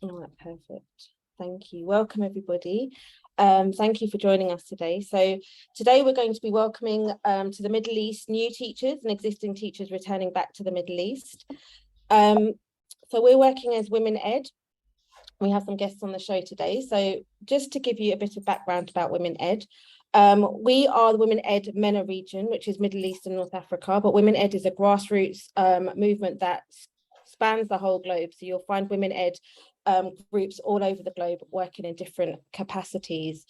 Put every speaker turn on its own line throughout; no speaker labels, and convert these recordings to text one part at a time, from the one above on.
All right, perfect. Thank you. Welcome, everybody. Thank you for joining us today. So today we're going to be welcoming to the Middle East new teachers and existing teachers returning back to the Middle East. So we're working as Women Ed. We have some guests on the show today. So just to give you a bit of background about Women Ed, we are the Women Ed MENA region, which is Middle East and North Africa, but Women Ed is a grassroots movement that spans the whole globe. So you'll find Women Ed groups all over the globe working in different capacities.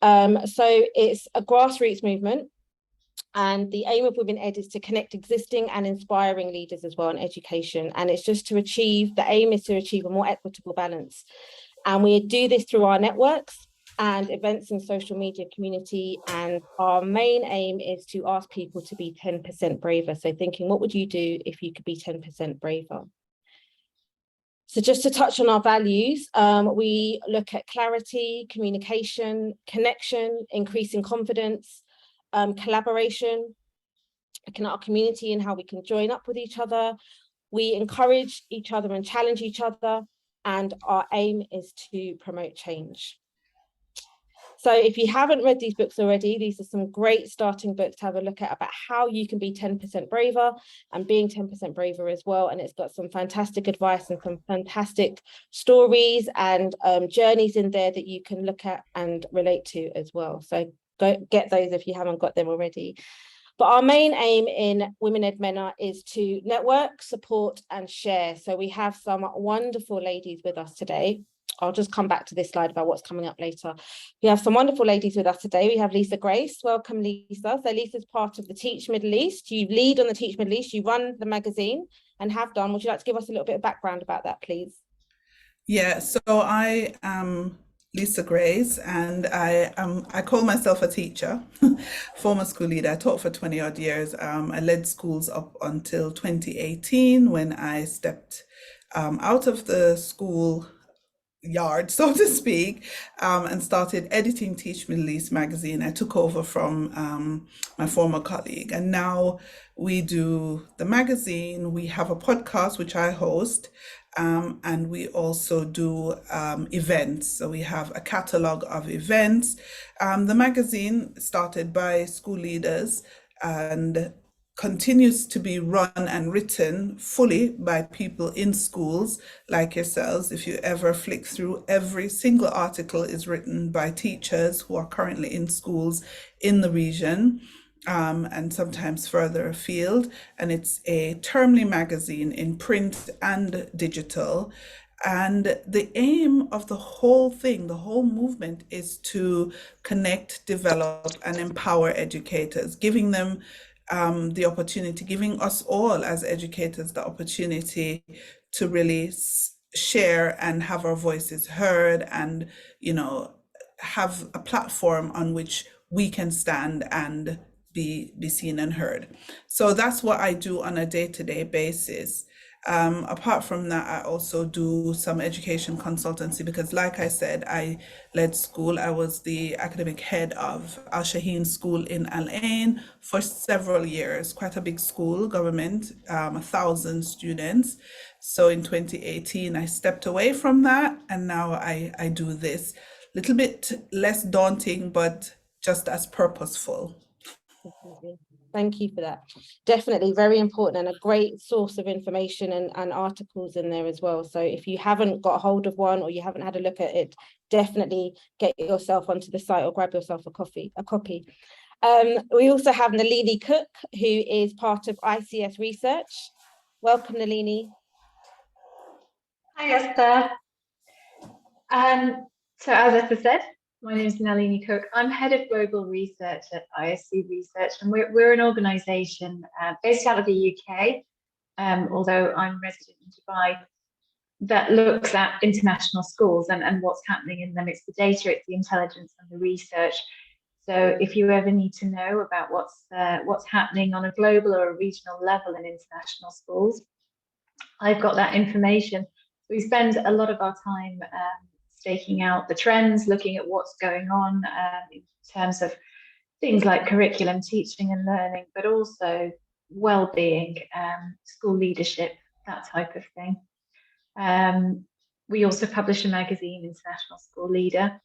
So it's a grassroots movement. And the aim of Women Ed is to connect existing and inspiring leaders as well in education. And it's just to achieve, the aim is to achieve a more equitable balance. And we do this through our networks and events in social media community. And our main aim is to ask people to be 10% braver. So thinking, what would you do if you could be 10% braver? So just to touch on our values, we look at clarity, communication, connection, increasing confidence, collaboration, looking at our community and how we can join up with each other. We encourage each other and challenge each other, and our aim is to promote change. So if you haven't read these books already, these are some great starting books to have a look at about how you can be 10% braver and being 10% braver as well. And it's got some fantastic advice and some fantastic stories and journeys in there that you can look at and relate to as well. So go get those if you haven't got them already. But our main aim in Women Ed MENA is to network, support and share. So we have some wonderful ladies with us today. I'll just come back to this slide about what's coming up later. We have some wonderful ladies with us today. We have Leisa Grace. Welcome, Leisa. So Lisa's part of the Teach Middle East. You lead on the Teach Middle East. You run the magazine and have done. Would you like to give us a little bit of background about that, please?
Yeah, so I am Leisa Grace, and I call myself a teacher, former school leader. I taught for 20 odd years. I led schools up until 2018 when I stepped out of the school yard, so to speak, and started editing Teach Middle East magazine. I took over from my former colleague, and now we do the magazine. We have a podcast which I host, and we also do events. So we have a catalog of events. The magazine started by school leaders and continues to be run and written fully by people in schools like yourselves. If you ever flick through, every single article is written by teachers who are currently in schools in the region, and sometimes further afield. And it's a termly magazine in print and digital. And the aim of the whole thing, the whole movement, is to connect, develop, and empower educators, giving them the opportunity, giving us all as educators the opportunity to really share and have our voices heard, and have a platform on which we can stand and be seen and heard. So that's what I do on a day-to-day basis. Apart from that, I also do some education consultancy because, like I said, I led school. I was the academic head of Al Shaheen School in Al Ain for several years, quite a big school, government, 1,000 students. So in 2018, I stepped away from that, and now I do this. Little bit less daunting, but just as purposeful.
Definitely. Thank you for that. Definitely very important and a great source of information and articles in there as well. So if you haven't got hold of one or you haven't had a look at it, definitely get yourself onto the site or grab yourself a copy. We also have Nalini Cook, who is part of ICS Research. Welcome, Nalini.
Hi, Esther. So as Esther said, my name is Nalini Cook. I'm head of global research at ISC Research, and we're an organisation based out of the UK, although I'm resident in Dubai, that looks at international schools and what's happening in them. It's the data, it's the intelligence and the research. So if you ever need to know about what's happening on a global or a regional level in international schools, I've got that information. We spend a lot of our time staking out the trends, looking at what's going on in terms of things like curriculum, teaching and learning, but also well-being, school leadership, that type of thing. We also publish a magazine, International School Leader,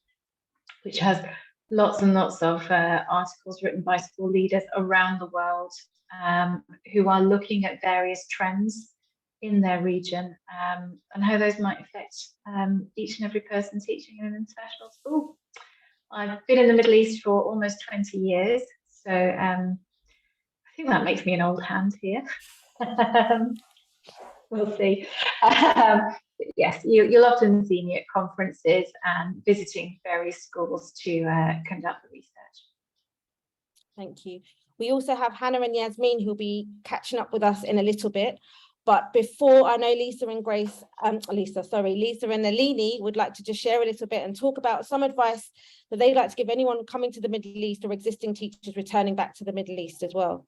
which has lots and lots of articles written by school leaders around the world who are looking at various trends in their region and how those might affect each and every person teaching in an international school. I've been in the Middle East for almost 20 years, so I think that makes me an old hand here. We'll see. Yes, you'll often see me at conferences and visiting various schools to conduct the research.
Thank you. We also have Hannah and Yasmin who'll be catching up with us in a little bit. But before, I know Leisa and Nalini would like to just share a little bit and talk about some advice that they'd like to give anyone coming to the Middle East or existing teachers returning back to the Middle East as well.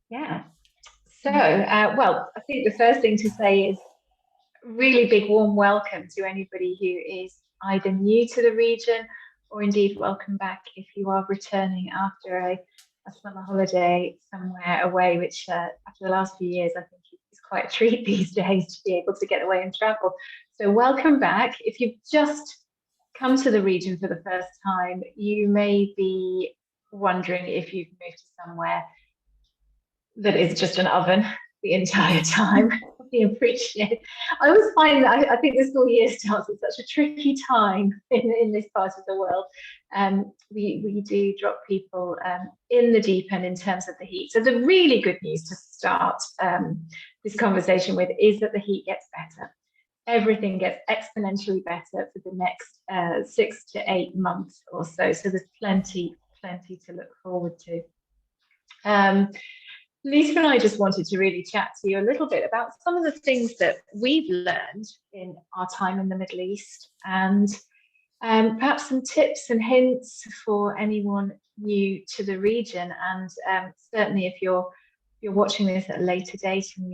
Yeah. So, well, I think the first thing to say is really big warm welcome to anybody who is either new to the region or indeed welcome back if you are returning after a summer holiday somewhere away, which after the last few years, I think is quite a treat these days to be able to get away and travel. So welcome back. If you've just come to the region for the first time, you may be wondering if you've moved to somewhere that is just an oven the entire time. We appreciate. I always find that I think the school year starts at such a tricky time in this part of the world. We do drop people in the deep end in terms of the heat. So the really good news to start this conversation with is that the heat gets better. Everything gets exponentially better for the next 6 to 8 months or so. So there's plenty to look forward to. Leisa and I just wanted to really chat to you a little bit about some of the things that we've learned in our time in the Middle East, and perhaps some tips and hints for anyone new to the region. And certainly, if you're watching this at a later date and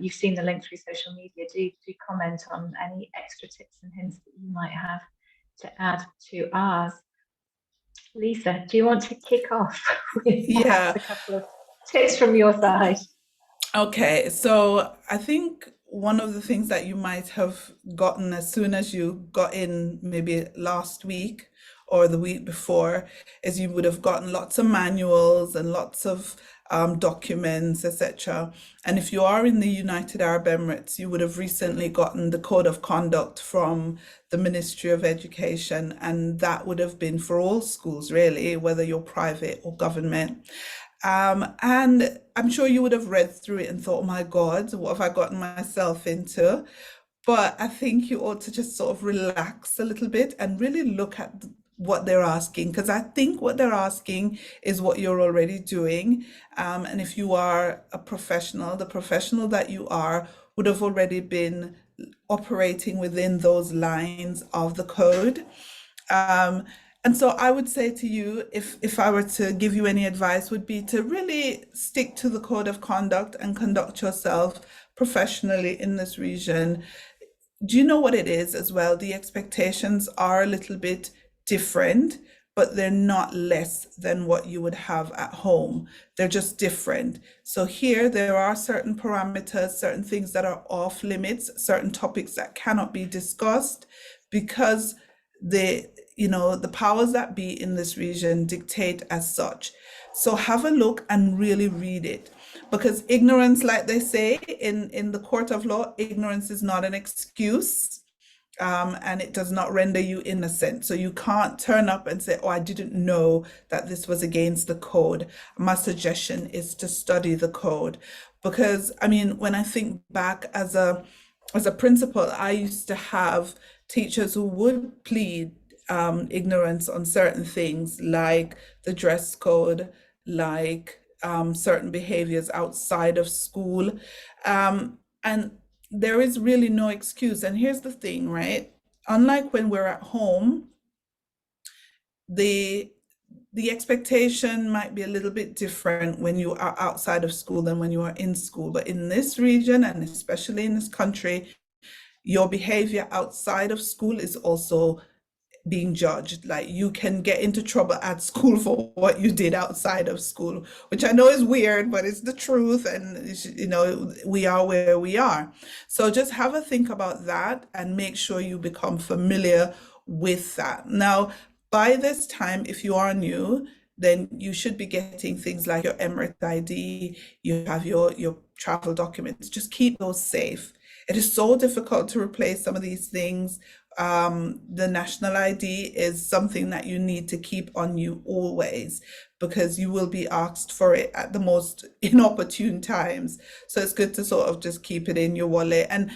you've seen the link through social media, do comment on any extra tips and hints that you might have to add to ours. Leisa, do you want to kick off with perhaps a couple of tips from your side?
Okay, so I think one of the things that you might have gotten as soon as you got in, maybe last week or the week before, is you would have gotten lots of manuals and lots of documents, etc. And if you are in the United Arab Emirates, you would have recently gotten the Code of Conduct from the Ministry of Education, and that would have been for all schools, really, whether you're private or government. And I'm sure you would have read through it and thought, oh my God, what have I gotten myself into? But I think you ought to just sort of relax a little bit and really look at what they're asking, because I think what they're asking is what you're already doing. And if you are a professional, the professional that you are would have already been operating within those lines of the code. And so I would say to you, if I were to give you any advice, would be to really stick to the code of conduct and conduct yourself professionally in this region. Do you know what it is as well? The expectations are a little bit different, but they're not less than what you would have at home. They're just different. So here there are certain parameters, certain things that are off limits, certain topics that cannot be discussed because the powers that be in this region dictate as such. So have a look and really read it, because ignorance, like they say in the court of law, ignorance is not an excuse, and it does not render you innocent. So you can't turn up and say, oh, I didn't know that this was against the code. My suggestion is to study the code, because I mean, when I think back as a principal, I used to have teachers who would plead ignorance on certain things like the dress code, like certain behaviors outside of school. And there is really no excuse. And here's the thing, right? Unlike when we're at home, the expectation might be a little bit different when you are outside of school than when you are in school. But in this region, and especially in this country, your behavior outside of school is also being judged. Like you can get into trouble at school for what you did outside of school, which I know is weird, but it's the truth. And you know, we are where we are. So just have a think about that and make sure you become familiar with that. Now, by this time, if you are new, then you should be getting things like your Emirates ID, you have your travel documents. Just keep those safe. It is so difficult to replace some of these things. The national ID is something that you need to keep on you always, because you will be asked for it at the most inopportune times. So it's good to sort of just keep it in your wallet. And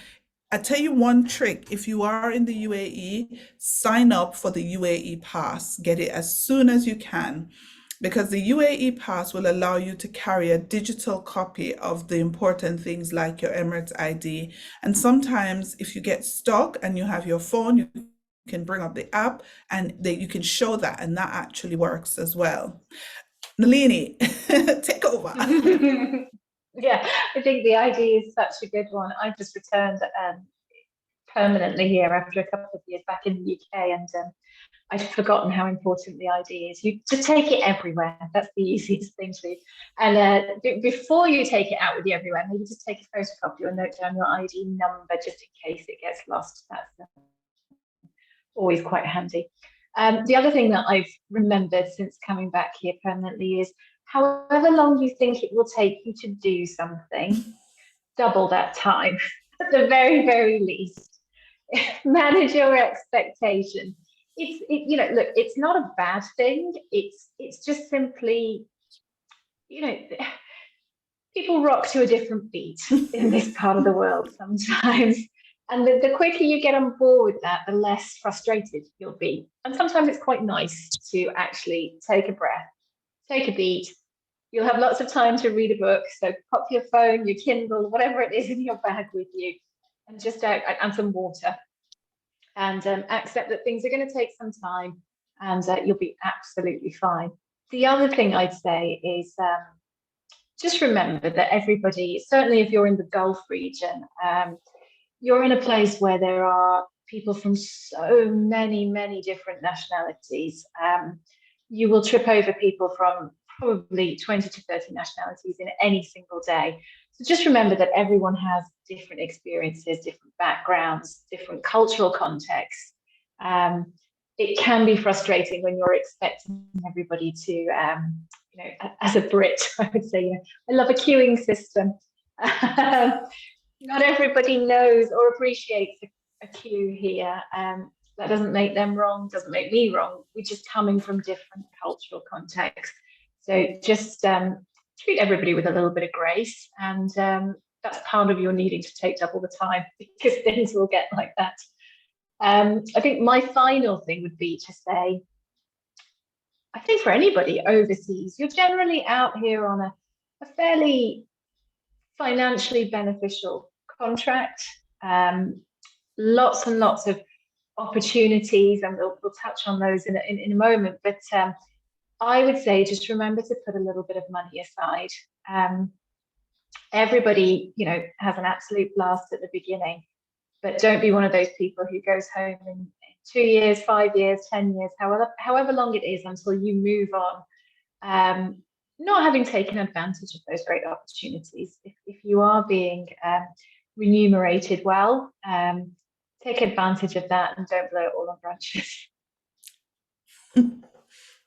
I tell you one trick: if you are in the UAE, sign up for the UAE pass. Get it as soon as you can, because the UAE pass will allow you to carry a digital copy of the important things like your Emirates ID. And sometimes if you get stuck and you have your phone, you can bring up the app and you can show that, and that actually works as well. Nalini, take over.
Yeah, I think the ID is such a good one. I just returned permanently here after a couple of years back in the UK, and I'd forgotten how important the ID is. You just take it everywhere. That's the easiest thing to do. And before you take it out with you everywhere, maybe just take a photocopy or note down your ID number just in case it gets lost. That's always quite handy. The other thing that I've remembered since coming back here permanently is however long you think it will take you to do something, double that time at the very, very least. Manage your expectation. You know, look, it's not a bad thing. It's just simply, you know, people rock to a different beat in this part of the world sometimes. And the quicker you get on board with that, the less frustrated you'll be. And sometimes it's quite nice to actually take a breath, take a beat. You'll have lots of time to read a book. So pop your phone, your Kindle, whatever it is in your bag with you, and just and some water. And accept that things are going to take some time, and you'll be absolutely fine. The other thing I'd say is just remember that everybody, certainly if you're in the Gulf region, you're in a place where there are people from so many different nationalities. You will trip over people from probably 20 to 30 nationalities in any single day. So just remember that everyone has different experiences, different backgrounds, different cultural contexts. It can be frustrating when you're expecting everybody to, you know, as a Brit, I would say, you know, I love a queuing system. Not everybody knows or appreciates a queue here. That doesn't make them wrong, doesn't make me wrong. We're just coming from different cultural contexts. So just treat everybody with a little bit of grace, and that's part of your needing to take double the time, because things will get like that. I think my final thing would be to say, I think for anybody overseas, you're generally out here on a fairly financially beneficial contract, lots and lots of opportunities, and we'll touch on those in a moment. But I would say just remember to put a little bit of money aside. Everybody, you know, has an absolute blast at the beginning, but don't be one of those people who goes home in 2 years, 5 years, 10 years, however long it is until you move on, not having taken advantage of those great opportunities. If you are being remunerated well, take advantage of that and don't blow it all on branches.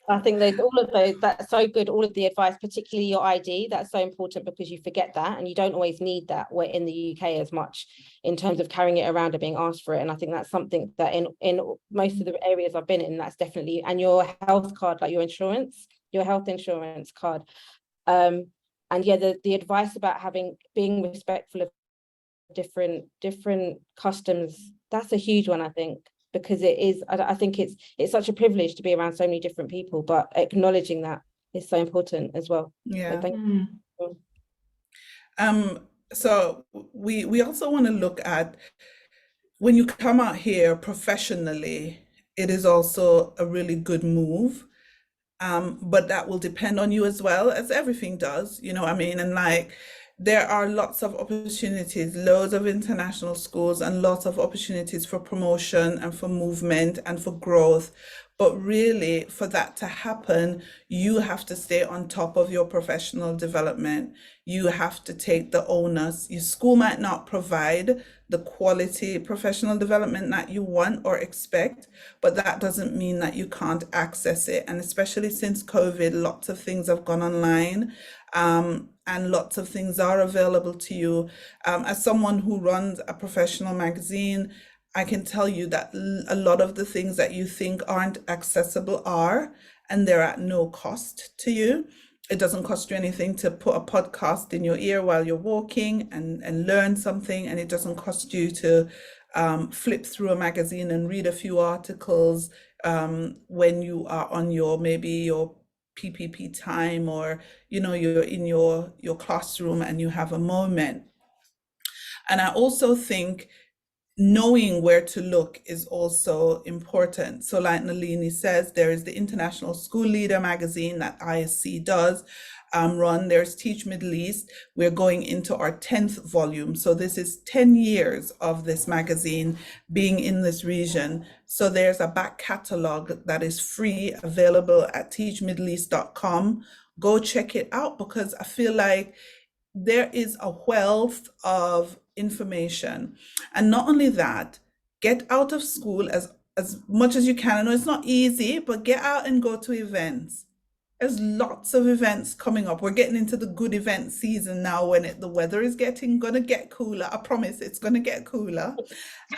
I think there's all of those, that's so good, all of the advice, particularly your ID, that's so important, because you forget that, and you don't always need that. We're in the UK as much in terms of carrying it around and being asked for it. And I think that's something that in most of the areas I've been in, that's definitely, and your health card, like your insurance, your health insurance card. And yeah, the advice about being respectful of different customs, that's a huge one, I think, because it is, I think it's such a privilege to be around so many different people, but acknowledging that is so important as well.
Yeah.
So thank you.
So we also want to look at, when you come out here professionally, it is also a really good move. But that will depend on you as well, as everything does, you know what I mean? And like, there are lots of opportunities, loads of international schools, and lots of opportunities for promotion and for movement and for growth. But really, for that to happen, you have to stay on top of your professional development. You have to take the onus. Your school might not provide the quality professional development that you want or expect, but that doesn't mean that you can't access it. And especially since COVID, lots of things have gone online. And lots of things are available to you. As someone who runs a professional magazine, I can tell you that a lot of the things that you think aren't accessible are, and they're at no cost to you. It doesn't cost you anything to put a podcast in your ear while you're walking and learn something, and it doesn't cost you to flip through a magazine and read a few articles when you are on maybe your PPP time, or you're in your classroom and you have a moment. And I also think knowing where to look is also important. So like Nalini says, there is the International School Leader magazine that ISC does run. There's Teach Middle East. We're going into our 10th volume. So this is 10 years of this magazine being in this region. So there's a back catalog that is free, available at teachmiddleeast.com. Go check it out, because I feel like there is a wealth of information. And not only that, get out of school as much as you can. I know it's not easy, but get out and go to events. There's lots of events coming up. We're getting into the good event season now, when the weather is gonna get cooler. I promise it's gonna get cooler.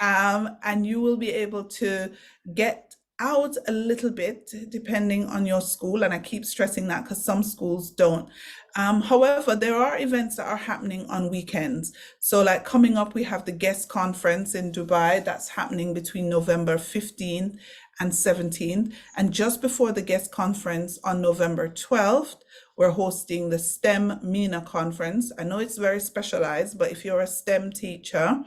And you will be able to get out a little bit depending on your school. And I keep stressing that because some schools don't. However, there are events that are happening on weekends. So like coming up, we have the guest conference in Dubai that's happening between November 15th and 17th. And just before the guest conference on November 12th, we're hosting the STEM MENA conference. I know it's very specialized, but if you're a STEM teacher,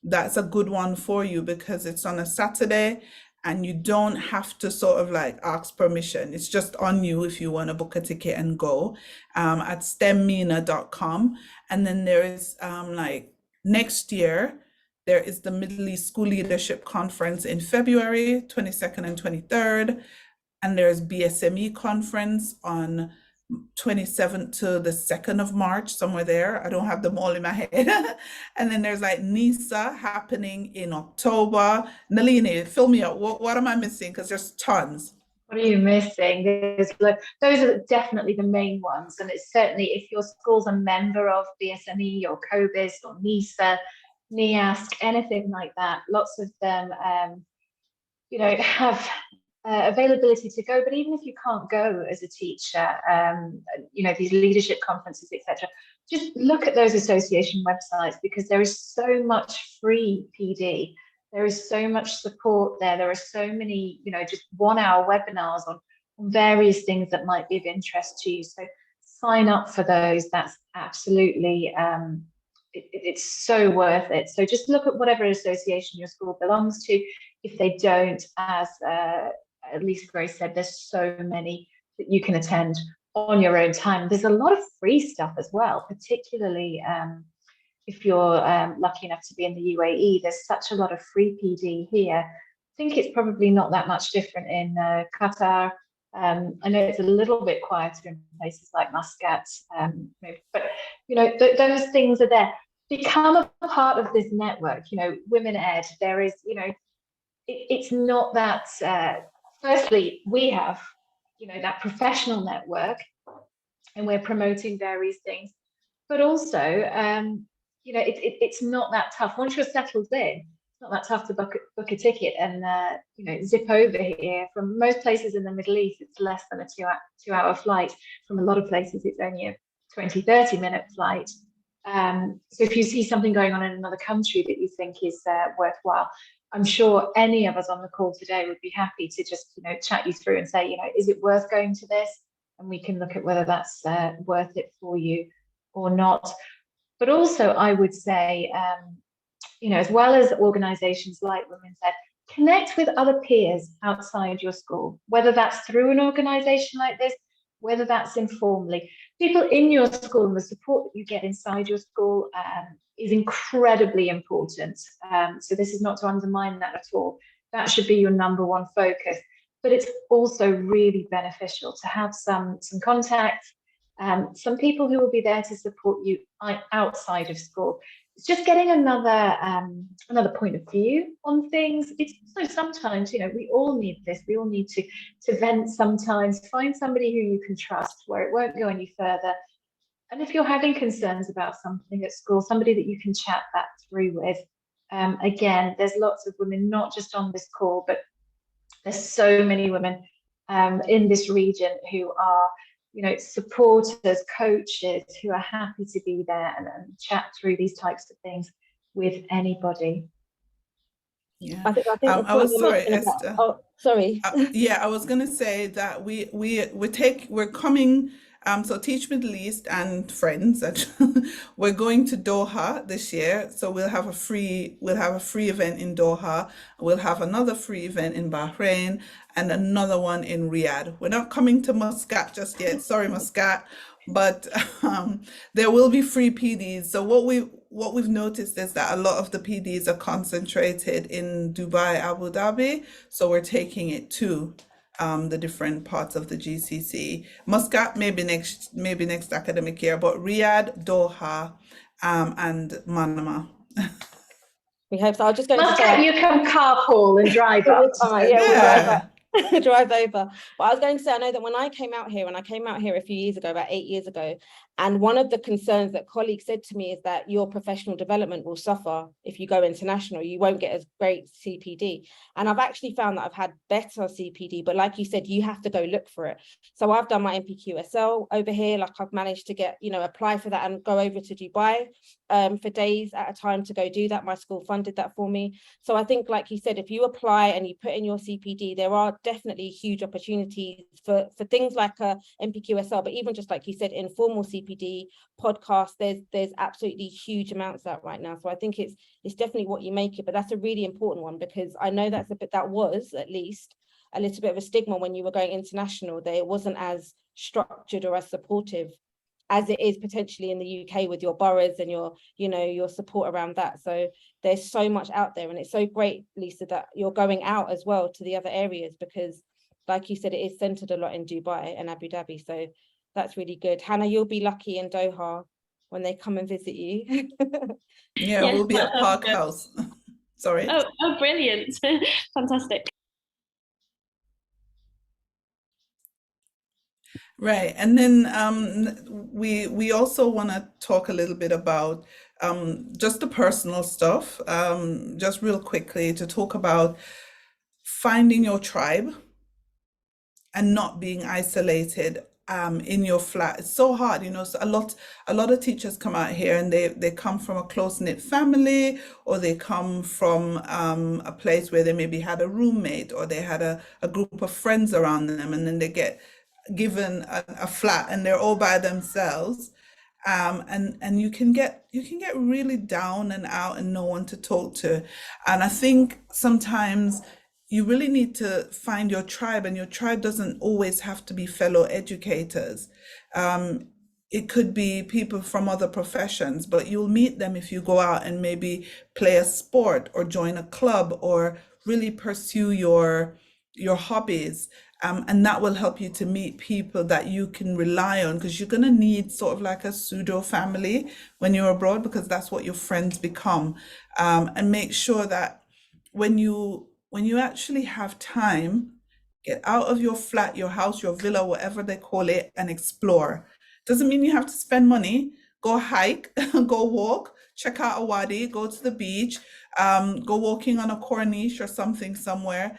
that's a good one for you, because it's on a Saturday and you don't have to sort of like ask permission. It's just on you if you want to book a ticket and go at stemmena.com. And then there is like next year, there is the Middle East School Leadership Conference in February 22nd and 23rd. And there's BSME conference on 27th to the 2nd of March, somewhere there. I don't have them all in my head. And then there's like NISA happening in October. Nalini, fill me up. What am I missing? Because there's tons.
What are you missing? Those are definitely the main ones. And it's certainly, if your school's a member of BSME or COBIS or NISA, NIASC, anything like that, lots of them, have availability to go. But even if you can't go as a teacher, these leadership conferences, etc., just look at those association websites, because there is so much free PD. There is so much support there. There are so many, just 1-hour webinars on various things that might be of interest to you. So sign up for those. That's absolutely, it's so worth it. So just look at whatever association your school belongs to. If they don't, as at least Grace said, there's so many that you can attend on your own time. There's a lot of free stuff as well, particularly if you're lucky enough to be in the UAE. There's such a lot of free PD here. I think it's probably not that much different in Qatar. I know it's a little bit quieter in places like Muscat, but those things are there. Become a part of this network. Women Ed. There is, it's not that. Firstly, we have, that professional network, and we're promoting various things. But also, it's not that tough. Once you're settled in, it's not that tough to book a ticket and zip over here. From most places in the Middle East, it's less than a two-hour flight. From a lot of places, it's only a 20-30-minute flight. So if you see something going on in another country that you think is worthwhile, I'm sure any of us on the call today would be happy to just chat you through and say, is it worth going to this? And we can look at whether that's worth it for you or not. But also, I would say, as well as organisations like Women's Ed, connect with other peers outside your school, whether that's through an organisation like this, whether that's informally. People in your school and the support that you get inside your school is incredibly important. So this is not to undermine that at all. That should be your number one focus. But it's also really beneficial to have some contacts, some people who will be there to support you outside of school. It's just getting another point of view on things. It's also sometimes, we all need this. We all need to vent sometimes. Find somebody who you can trust where it won't go any further. And if you're having concerns about something at school, somebody that you can chat that through with. Again, there's lots of women, not just on this call, but there's so many women in this region who are, supporters, coaches, who are happy to be there and chat through these types of things with anybody.
Yeah,
I think
I was sorry,
about,
Esther.
Sorry.
Yeah, I was going to say that we're coming. So Teach Middle East and friends, we're going to Doha this year. So we'll have a free event in Doha. We'll have another free event in Bahrain and another one in Riyadh. We're not coming to Muscat just yet. Sorry, Muscat, but there will be free PDs. So what we've noticed is that a lot of the PDs are concentrated in Dubai, Abu Dhabi. So we're taking it to the different parts of the GCC. Muscat maybe next academic year, but Riyadh, Doha, and Manama.
We hope so. I was just going to
Muscat,
say,
you can carpool and drive up.
We'll drive over. But I was going to say, I know that when I came out here, a few years ago, about 8 years ago, and one of the concerns that colleagues said to me is that your professional development will suffer if you go international. You won't get as great CPD. And I've actually found that I've had better CPD, but like you said, you have to go look for it. So I've done my NPQSL over here. Like I've managed to get, apply for that and go over to Dubai for days at a time to go do that. My school funded that for me. So I think, like you said, if you apply and you put in your CPD, there are definitely huge opportunities for things like a NPQSL, but even just like you said, informal CPD, podcasts, there's absolutely huge amounts out right now. So I think it's definitely what you make it, but that's a really important one, because I know that was at least a little bit of a stigma when you were going international, that it wasn't as structured or as supportive as it is potentially in the UK with your boroughs and your support around that. So there's so much out there, and it's so great, Leisa, that you're going out as well to the other areas, because like you said, it is centered a lot in Dubai and Abu Dhabi. So that's really good. Hannah, you'll be lucky in Doha when they come and visit you.
Yeah, we'll be at Park House. Sorry.
Oh, brilliant. Fantastic.
Right. And then we also want to talk a little bit about just the personal stuff, just real quickly, to talk about finding your tribe and not being isolated in your flat. It's so hard, so a lot of teachers come out here and they come from a close-knit family, or they come from a place where they maybe had a roommate, or they had a group of friends around them, and then they get given a flat and they're all by themselves. And you can get really down and out and no one to talk to. And I think sometimes you really need to find your tribe, and your tribe doesn't always have to be fellow educators. It could be people from other professions, but you'll meet them if you go out and maybe play a sport or join a club or really pursue your hobbies. And that will help you to meet people that you can rely on, because you're going to need sort of like a pseudo family when you're abroad, because that's what your friends become. And make sure that when you actually have time, get out of your flat, your house, your villa, whatever they call it, and explore. Doesn't mean you have to spend money. Go hike, go walk, check out a wadi, go to the beach, go walking on a corniche or something somewhere.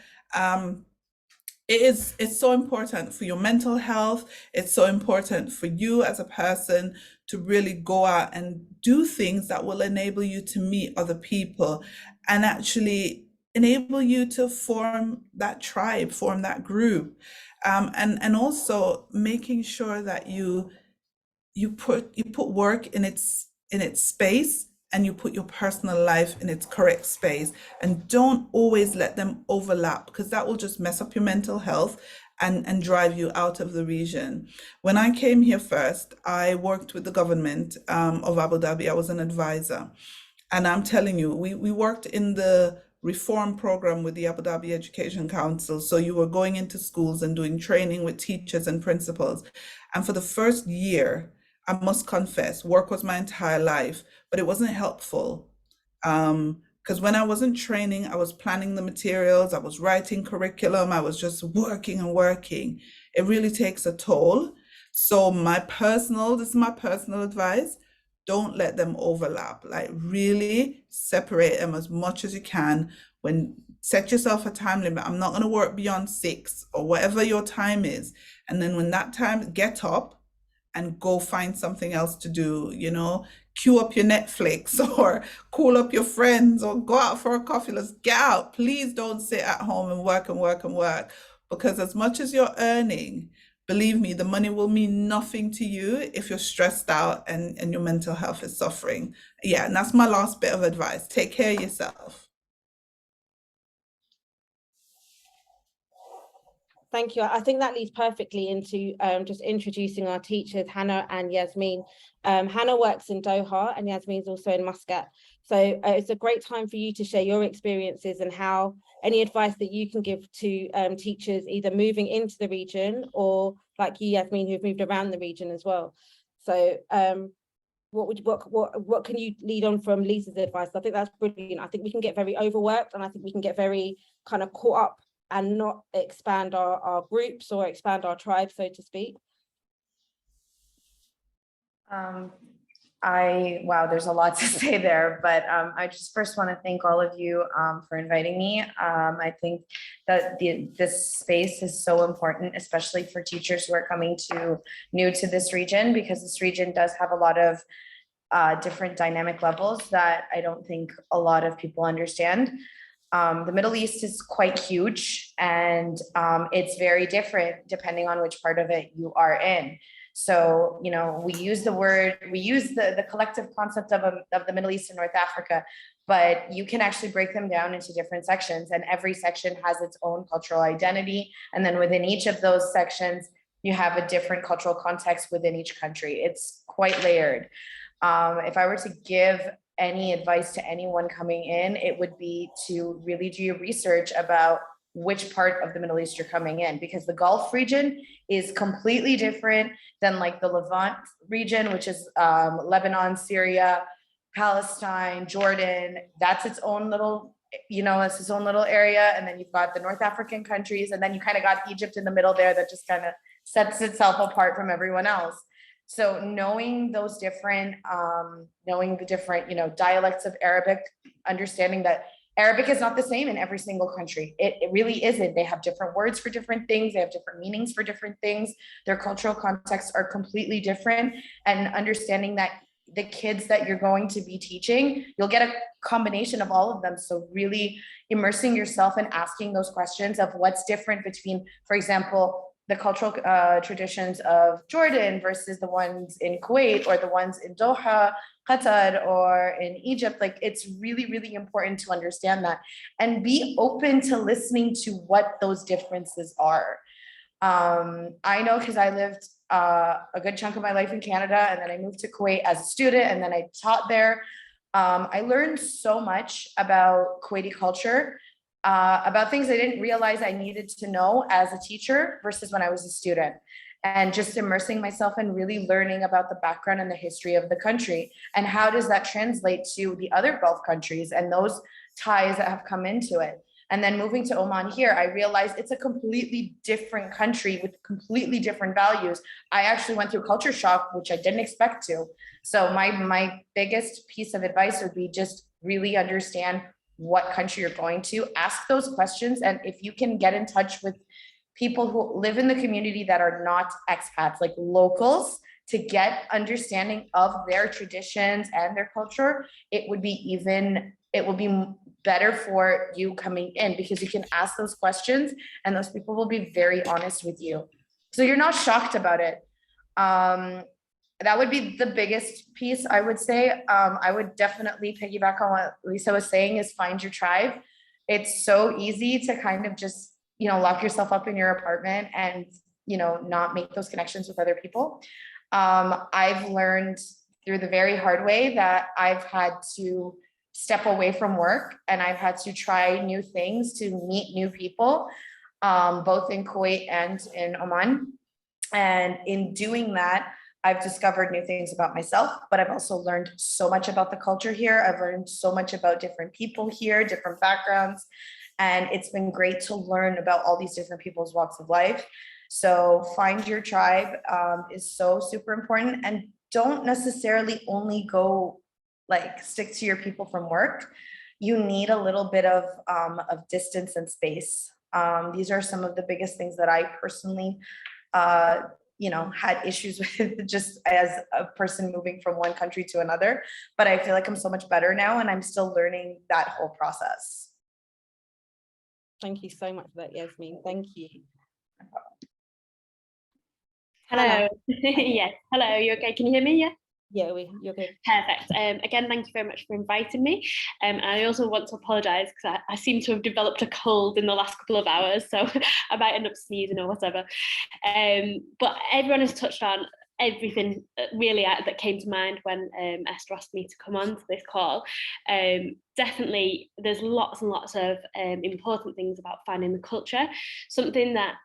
It's so important for your mental health. It's so important for you as a person to really go out and do things that will enable you to meet other people and actually enable you to form that tribe, form that group, and also making sure that you put work in its space, and you put your personal life in its correct space, and don't always let them overlap, because that will just mess up your mental health and drive you out of the region. When I came here first, I worked with the government of Abu Dhabi. I was an advisor. And I'm telling you, we worked in the reform program with the Abu Dhabi Education Council. So you were going into schools and doing training with teachers and principals. And for the first year, I must confess, work was my entire life, but it wasn't helpful. Because when I wasn't training, I was planning the materials, I was writing curriculum, I was just working and working. It really takes a toll. So this is my personal advice. Don't let them overlap. Like really separate them as much as you can. Set yourself a time limit. I'm not going to work beyond 6 or whatever your time is. And then when that time, get up and go find something else to do, queue up your Netflix or call up your friends or go out for a coffee. Let's get out. Please don't sit at home and work and work and work, because as much as you're earning, believe me, the money will mean nothing to you if you're stressed out and your mental health is suffering. Yeah, and that's my last bit of advice. Take care of yourself.
Thank you. I think that leads perfectly into just introducing our teachers, Hannah and Yasmin. Hannah works in Doha and Yasmin's also in Muscat. So it's a great time for you to share your experiences and how any advice that you can give to teachers either moving into the region or like you, Yasmin, who've moved around the region as well. So what can you lead on from Lisa's advice? I think that's brilliant. I think we can get very overworked, and I think we can get very kind of caught up and not expand our groups or expand our tribe, so to speak.
Wow, there's a lot to say there, but I just first want to thank all of you for inviting me. I think that this space is so important, especially for teachers who are new to this region, because this region does have a lot of different dynamic levels that I don't think a lot of people understand. The Middle East is quite huge, and it's very different depending on which part of it you are in. So, we use the collective concept of the Middle East and North Africa, but you can actually break them down into different sections, and every section has its own cultural identity. And then within each of those sections, you have a different cultural context within each country. It's quite layered. If I were to give any advice to anyone coming in, it would be to really do your research about which part of the Middle East you're coming in, because the Gulf region is completely different than like the Levant region, which is Lebanon, Syria, Palestine, Jordan. That's its own little, it's its own little area. And then you've got the North African countries, and then you kind of got Egypt in the middle there that just kind of sets itself apart from everyone else. So knowing those different, dialects of Arabic, understanding that Arabic is not the same in every single country. It really isn't. They have different words for different things. They have different meanings for different things. Their cultural contexts are completely different. And understanding that the kids that you're going to be teaching, you'll get a combination of all of them. So really immersing yourself and asking those questions of what's different between, for example, the cultural traditions of Jordan versus the ones in Kuwait or the ones in Doha, Qatar, or in Egypt. Like, it's really, really important to understand that and be open to listening to what those differences are. I know, because I lived a good chunk of my life in Canada, and then I moved to Kuwait as a student, and then I taught there. I learned so much about Kuwaiti culture, about things I didn't realize I needed to know as a teacher versus when I was a student, and just immersing myself and really learning about the background and the history of the country, and how does that translate to the other Gulf countries and those ties that have come into it. And then moving to Oman here, I realized it's a completely different country with completely different values. I actually went through culture shock, which I didn't expect to. So my biggest piece of advice would be just really understand what country you're going to, ask those questions. And if you can get in touch with people who live in the community that are not expats, like locals, to get understanding of their traditions and their culture, it will be better for you coming in, because you can ask those questions and those people will be very honest with you. So you're not shocked about it. That would be the biggest piece, I would say. I would definitely piggyback on what Leisa was saying, is find your tribe. It's so easy to kind of just lock yourself up in your apartment and, not make those connections with other people. I've learned through the very hard way that I've had to step away from work and I've had to try new things to meet new people, both in Kuwait and in Oman. And in doing that, I've discovered new things about myself, but I've also learned so much about the culture here. I've learned so much about different people here, different backgrounds, and it's been great to learn about all these different people's walks of life. So find your tribe is so super important, and don't necessarily only go stick to your people from work. You need a little bit of distance and space. These are some of the biggest things that I personally had issues with just as a person moving from one country to another, but I feel like I'm so much better now and I'm still learning that whole process.
Thank you so much for that, Yasmin. Thank you.
Hello. Yes. Hello. You okay? Can you hear me? Yeah.
Yeah, you're good.
Perfect. Again, thank you very much for inviting me. I also want to apologise because I seem to have developed a cold in the last couple of hours, so I might end up sneezing or whatever. But everyone has touched on everything really that came to mind when Esther asked me to come on to this call. Definitely, there's lots and lots of important things about finding the culture. Something that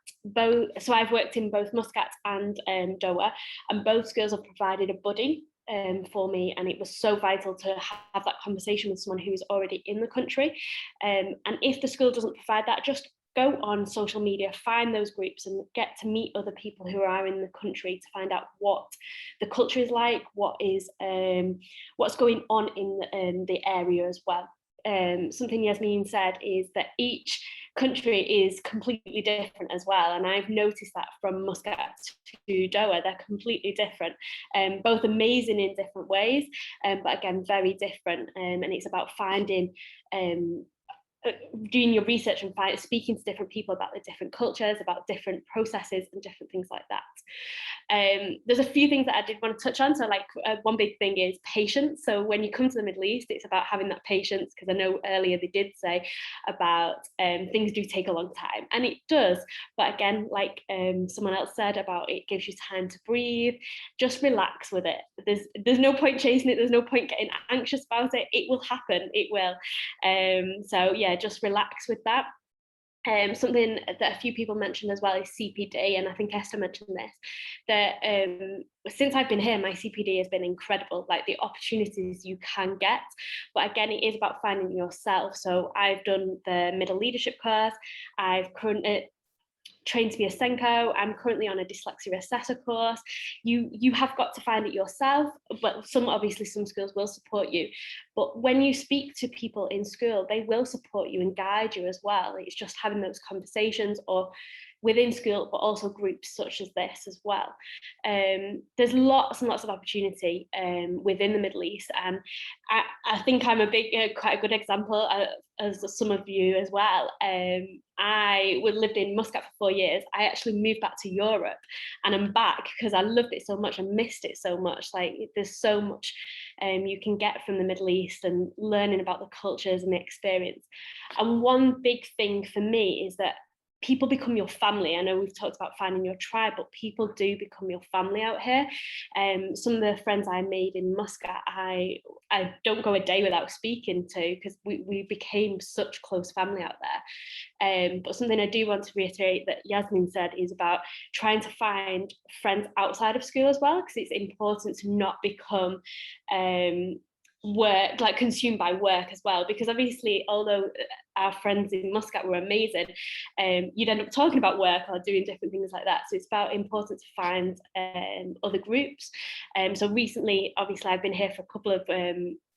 so I've worked in both Muscat and Doha, and both schools have provided a buddy for me, and it was so vital to have that conversation with someone who is already in the country. And if the school doesn't provide that, just go on social media, find those groups and get to meet other people who are in the country to find out what the culture is like, what's going on in the area as well. Something Yasmin said is that each country is completely different as well, and I've noticed that from Muscat to Doha, they're completely different, both amazing in different ways, but again very different, and it's about finding doing your research and speaking to different people about the different cultures, about different processes and different things like that. There's a few things that I did want to touch on. So one big thing is patience. So when you come to the Middle East, it's about having that patience, because I know earlier they did say about things do take a long time, and it does. But again, like someone else said about it gives you time to breathe, just relax with it. There's no point chasing it. There's no point getting anxious about it. It will happen. It will. So yeah, just relax with that. Something that a few people mentioned as well is CPD, and I think Esther mentioned this, that since I've been here, my CPD has been incredible, like the opportunities you can get. But again, it is about finding yourself. So I've done the middle leadership course, I've currently trained to be a Senko, I'm currently on a dyslexia assessor course. You have got to find it yourself, but obviously some schools will support you. But when you speak to people in school, they will support you and guide you as well. It's just having those conversations, or within school, but also groups such as this as well. There's lots and lots of opportunity within the Middle East, and I think I'm quite a good example, as some of you as well. I lived in Muscat for 4 years. I actually moved back to Europe, and I'm back because I loved it so much. I missed it so much. Like, there's so much you can get from the Middle East and learning about the cultures and the experience. And one big thing for me is that people become your family. I know we've talked about finding your tribe, but people do become your family out here. Some of the friends I made in Muscat, I don't go a day without speaking to, because we became such close family out there. But something I do want to reiterate that Yasmin said is about trying to find friends outside of school as well, because it's important to not become consumed by work as well, because obviously, although our friends in Muscat were amazing, you'd end up talking about work or doing different things like that. So it's important to find other groups. So recently, obviously, I've been here for a couple of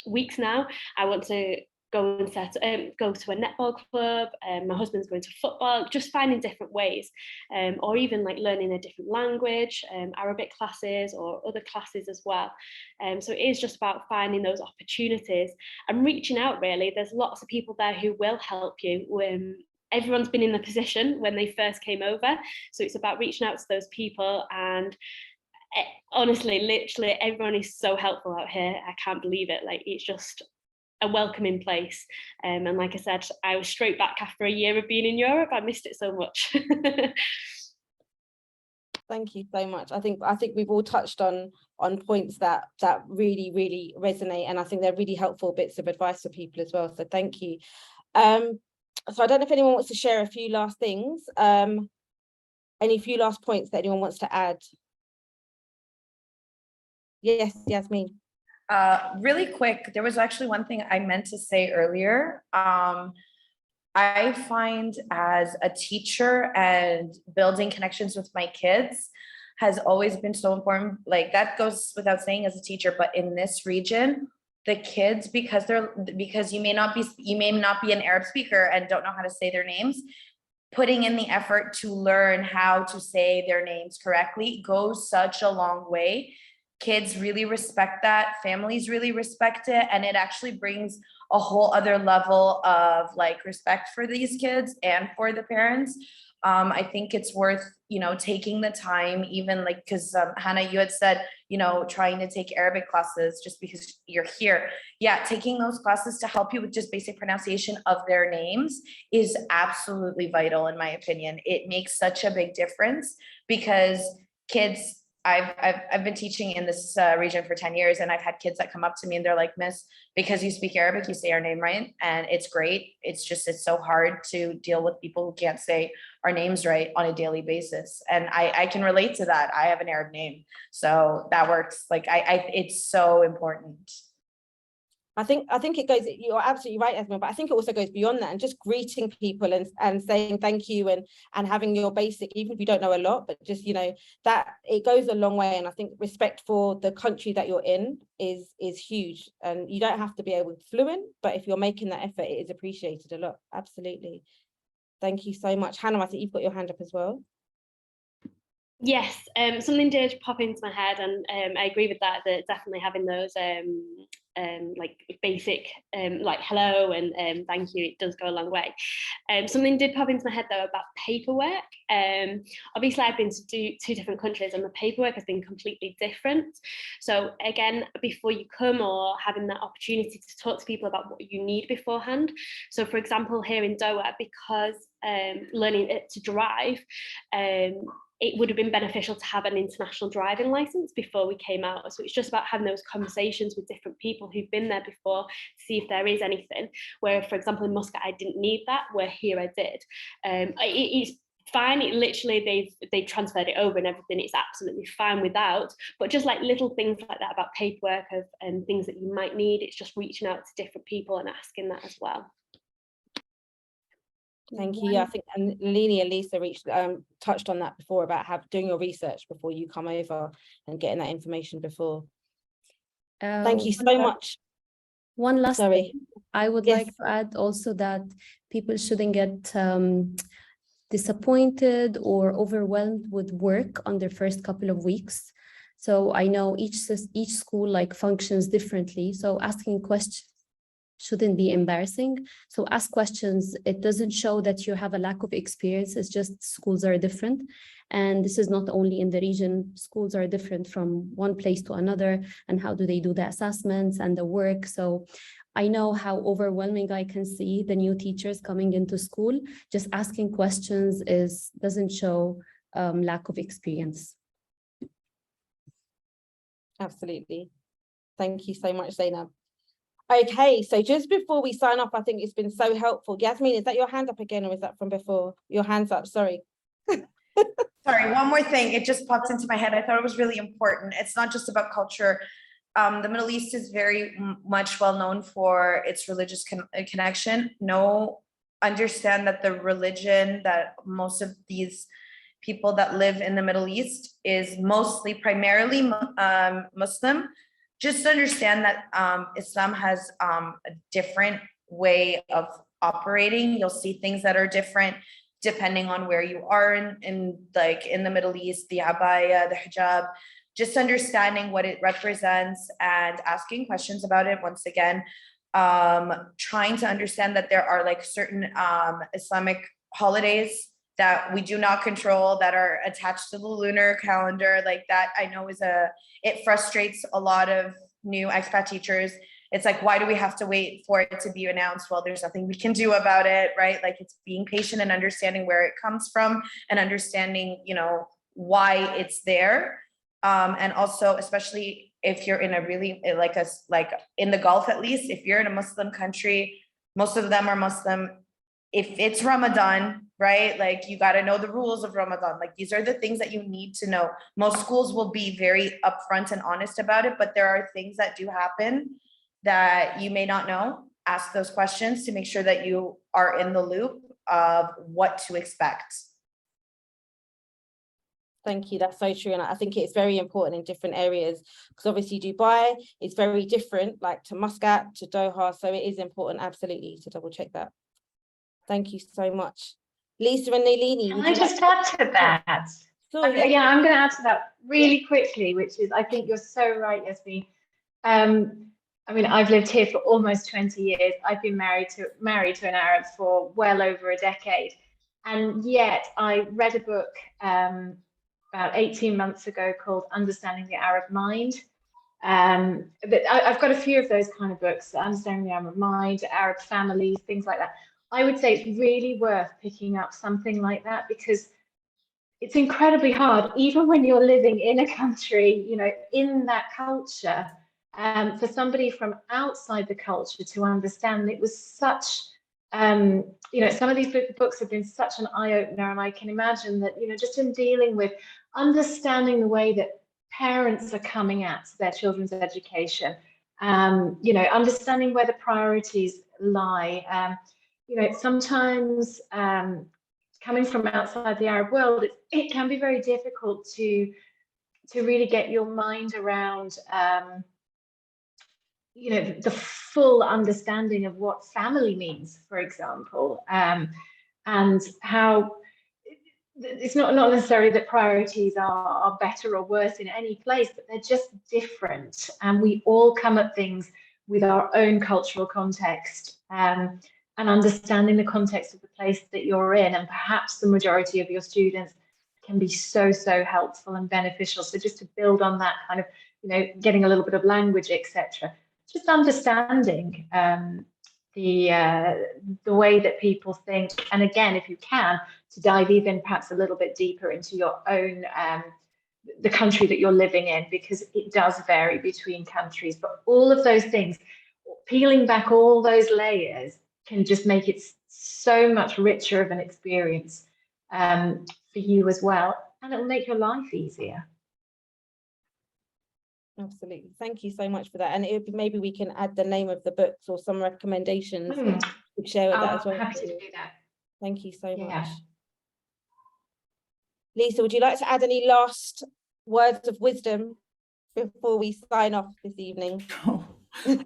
weeks now. I want to go and go to a netball club. My husband's going to football. Just finding different ways, or even like learning a different language, Arabic classes or other classes as well. So it is just about finding those opportunities and reaching out. Really, there's lots of people there who will help you. Everyone's been in the position when they first came over, so it's about reaching out to those people. And honestly, literally, everyone is so helpful out here. I can't believe it. Like, it's just a welcoming place. And like I said, I was straight back after a year of being in Europe. I missed it so much.
Thank you so much. I think we've all touched on points that really, really resonate, and I think they're really helpful bits of advice for people as well. So thank you. So I don't know if anyone wants to share a few last things. Any few last points that anyone wants to add? Yes, Yasmin.
Really quick, there was actually one thing I meant to say earlier. I find as a teacher and building connections with my kids has always been so important. Like that goes without saying as a teacher, but in this region, the kids, because you may not be an Arab speaker and don't know how to say their names, putting in the effort to learn how to say their names correctly goes such a long way. Kids really respect that, families really respect it, and it actually brings a whole other level of like respect for these kids and for the parents. I think it's worth, taking the time, even like, because Hannah, you had said, trying to take Arabic classes just because you're here. Yeah, taking those classes to help you with just basic pronunciation of their names is absolutely vital, in my opinion. It makes such a big difference because kids, I've been teaching in this region for 10 years, and I've had kids that come up to me and they're like, Miss, because you speak Arabic, you say our name right. And it's great. It's so hard to deal with people who can't say our names right on a daily basis. And I can relate to that. I have an Arab name, so that works. Like it's so important.
I think it goes, you're absolutely right, Esma, but I think it also goes beyond that, and just greeting people and saying thank you and having your basic, even if you don't know a lot, but just, that it goes a long way. And I think respect for the country that you're in is huge, and you don't have to be able to fluent, but if you're making that effort, it is appreciated a lot. Absolutely. Thank you so much. Hannah, I think you've got your hand up as well.
Yes, something did pop into my head, and I agree with that definitely having those like basic like hello and thank you, it does go a long way. Something did pop into my head though about paperwork. Obviously I've been to two different countries and the paperwork has been completely different. So again, before you come, or having that opportunity to talk to people about what you need beforehand. So for example, here in Doha, because learning to drive, it would have been beneficial to have an international driving license before we came out. So it's just about having those conversations with different people who've been there before to see if there is anything. Where, for example, in Muscat, I didn't need that, where here I did. It's fine. It literally, they've transferred it over and everything. It's absolutely fine without. But just like little things like that about paperwork and things that you might need, it's just reaching out to different people and asking that as well.
Thank you. Yeah, I think and Nalini and Leisa touched on that before about doing your research before you come over and getting that information before. Thank you so much.
One last thing I would
Yes.
like to add also, that people shouldn't get disappointed or overwhelmed with work on their first couple of weeks. So I know each school like functions differently. So asking questions shouldn't be embarrassing. So ask questions. It doesn't show that you have a lack of experience. It's just schools are different. And this is not only in the region, schools are different from one place to another, and how do they do the assessments and the work. So I know how overwhelming I can see the new teachers coming into school. Just asking questions doesn't show lack of experience.
Absolutely. Thank you so much, Zainab. Okay, so just before we sign off, I think it's been so helpful. Yasmin, is that your hand up again, or is that from before? Your hand's up, sorry.
Sorry, one more thing. It just popped into my head. I thought it was really important. It's not just about culture. The Middle East is very much well known for its religious connection. Understand that the religion that most of these people that live in the Middle East is primarily Muslim. Just understand that Islam has a different way of operating. You'll see things that are different depending on where you are in the Middle East, the abaya, the hijab, just understanding what it represents and asking questions about it. Once again, trying to understand that there are like certain Islamic holidays that we do not control, that are attached to the lunar calendar. Like that, I know it frustrates a lot of new expat teachers. it's like, why do we have to wait for it to be announced? Well, there's nothing we can do about it, right? Like, it's being patient and understanding where it comes from and understanding, you know, why it's there. And also, especially if you're in a really, like in the Gulf, at least, if you're in a Muslim country, most of them are Muslim. If it's Ramadan, right? Like, you got to know the rules of Ramadan. Like, these are the things that you need to know. Most schools will be very upfront and honest about it, but there are things that do happen that you may not know. Ask those questions to make sure that you are in the loop of what to expect.
Thank you. That's so true. And I think it's very important in different areas, because obviously Dubai is very different, like to Muscat, to Doha. So it is important, absolutely, to double check that. Thank you so much. Leisa and Nalini.
Can I just add to that?
Sure, yeah.
Yeah, I'm going to add to that really quickly, which is, I think you're so right, Yasmin. I mean, I've lived here for almost 20 years. I've been married to an Arab for well over a decade. And yet I read a book about 18 months ago called Understanding the Arab Mind. But I've got a few of those kind of books, Understanding the Arab Mind, Arab Families, things like that. I would say it's really worth picking up something like that, because it's incredibly hard, even when you're living in a country, you know, in that culture, for somebody from outside the culture to understand. It was such, you know, some of these books have been such an eye-opener, and I can imagine that, you know, just in dealing with understanding the way that parents are coming at their children's education, you know, understanding where the priorities lie. You know, sometimes coming from outside the Arab world, it can be very difficult to really get your mind around, you know, the full understanding of what family means, for example, and how it's not necessarily that priorities are better or worse in any place, but they're just different, and we all come at things with our own cultural context, and understanding the context of the place that you're in, and perhaps the majority of your students, can be so helpful and beneficial. So just to build on that, kind of, you know, getting a little bit of language, etc., just understanding the way that people think, and again, if you can, to dive even perhaps a little bit deeper into your own the country that you're living in, because it does vary between countries. But all of those things, peeling back all those layers, can just make it so much richer of an experience for you as well, and it'll make your life easier.
Absolutely. Thank you so much for that. And maybe we can add the name of the books or some recommendations to share with that as well.
I'm happy to do that.
Thank you so much. Leisa, would you like to add any last words of wisdom before we sign off this evening?
Oh,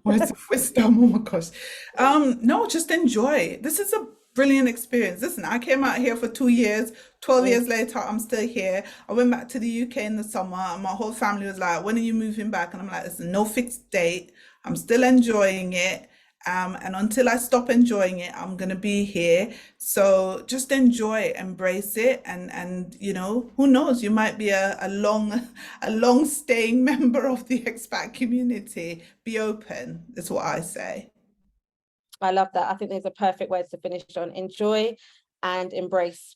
words of wisdom, oh my gosh. No, just enjoy. This is a brilliant experience. Listen, I came out here for 2 years, 12 years later, I'm still here. I went back to the UK in the summer, and my whole family was like, when are you moving back? And I'm like, listen, no fixed date. I'm still enjoying it. And until I stop enjoying it, I'm going to be here. So just enjoy, embrace it. And, you know, who knows, you might be a long staying member of the expat community. Be open, is what I say.
I love that. I think there's a perfect word to finish on. Enjoy and embrace.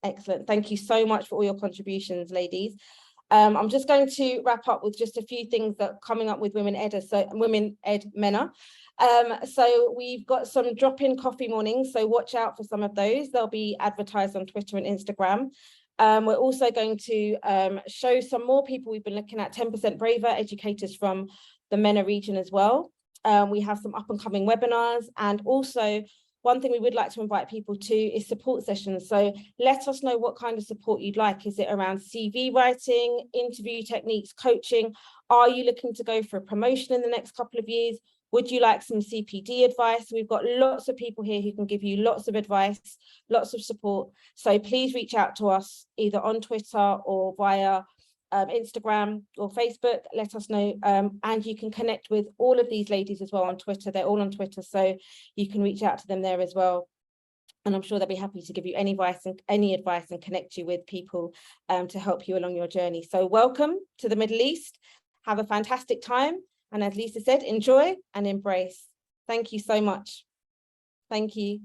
Excellent. Thank you so much for all your contributions, ladies. I'm just going to wrap up with just a few things that are coming up with Women Ed, so Women Ed MENA. So we've got some drop-in coffee mornings, so watch out for some of those. They'll be advertised on Twitter and Instagram. We're also going to show some more people. We've been looking at 10% Braver educators from the MENA region as well. We have some up and coming webinars, and also one thing we would like to invite people to is support sessions. So let us know what kind of support you'd like. Is it around CV writing, interview techniques, coaching? Are you looking to go for a promotion in the next couple of years? Would you like some CPD advice? We've got lots of people here who can give you lots of advice, lots of support. So please reach out to us either on Twitter or via Instagram or Facebook. Let us know, and you can connect with all of these ladies as well on Twitter. They're all on Twitter, so you can reach out to them there as well, and I'm sure they'll be happy to give you any advice and connect you with people to help you along your journey. So welcome to the Middle East. Have a fantastic time, And as Leisa said, enjoy and embrace. Thank you so much. Thank you.